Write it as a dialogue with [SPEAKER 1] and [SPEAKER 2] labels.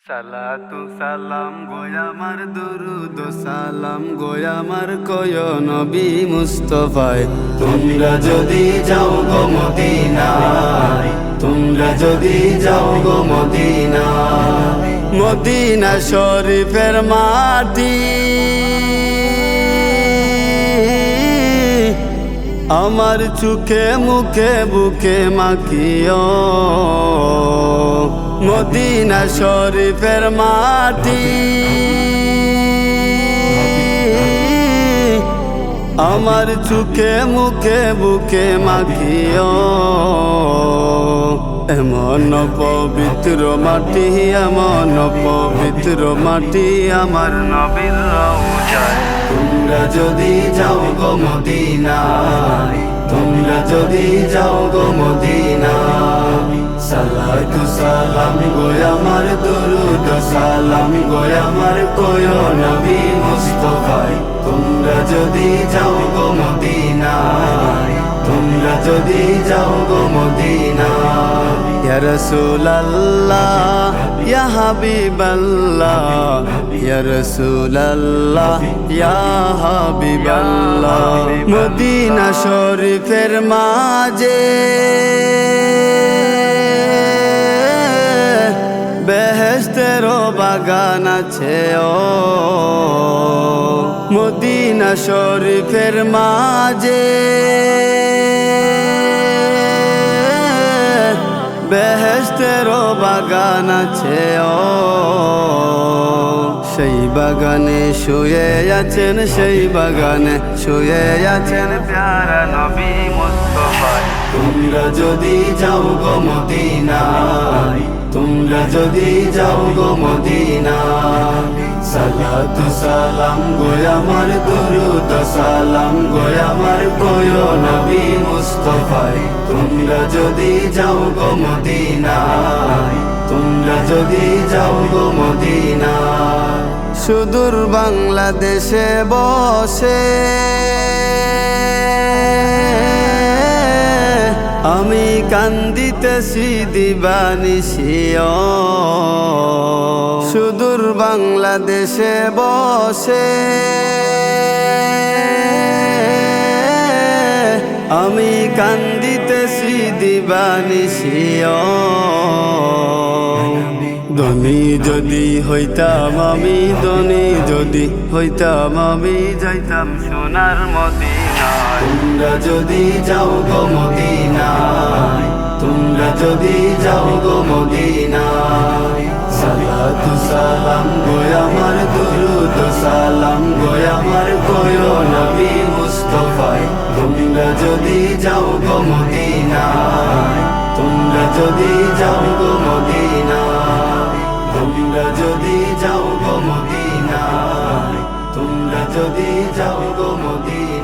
[SPEAKER 1] সালাতু সালাম গোয়ামার দুরুদ সালাম গোয়ামার কয় নবী মুস্তাফায়। তোমরা যদি যাও গো মদিনায়, তোমরা যদি যাও গো মদিনায়, মদিনা শরীফের মাটি আমার চোখে মুখে বুকে মাখিও। মদিনা শরীফের মাটি আমার চোখে মুখে বুকে মাখিও। এমন পবিত্র মাটি, এমন পবিত্র মাটি আমার নবীর রওজায়। তোমরা যদি যাও গো মদিনায়, তোমরা যদি যাও গো মদিনায়, সালাতু সালাম গোয়ামার দুরুদ সালাম গোয়ামার কয় নবী মুস্তাফায়। তোমরা যদি যাও গো মদিনায়, তোমরা যদি যাও গো মদিনায়, ইয়া রাসূলুল্লাহ ইয়া হাবিবাল্লাহ, ইয়া রাসূলুল্লাহ ইয়া হাবিবাল্লাহ। মদিনা শরীফের মাঝে বেহেশতেরও বাগান আছে ও। মদিনা শরীফের মাঝে বেহেশতেরও বাগান আছে ও। সেই বাগানে শুয়ে আছেন, সেই বাগানে শুয়ে আছেন প্যারা নবী মুস্তাফায়। তোমরা যদি যাও গো মদিনায়, তোমরা যদি যাও গো মদিনায়, সালাতু সালাম গোয়ামার দুরুদ সালাম গোয়ামার কয় নবী মুস্তাফায়। তোমরা যদি যাও গো মদিনায়, তোমরা যদি যাও গো মদিনায়, সুদূর বাংলাদেশে বসে আমি কান্দিতেছি দিবানিশিও। সুদূর বাংলাদেশে বসে আমি কান্দিতেছি দিবানিশিও। ধনী যদি হইতাম আমি, ধনী যদি হইতাম আমি, যাইতাম সোনার মদিনায়। তোমরা যদি যাও গো মদিনায়, তোমরা যদি যাও গো মদিনায়, সালাতু সালাম গোয়ামার দুরুদ সালাম গোয়ামার কয় নবী মুস্তাফায়। তোমরা যদি যাও গো মদিনায়, তোমরা যদি যাও গো মদিনায়, তোমরা যদি যাও গো মদিনায়, তোমরা যদি যাও গো মদিনায়।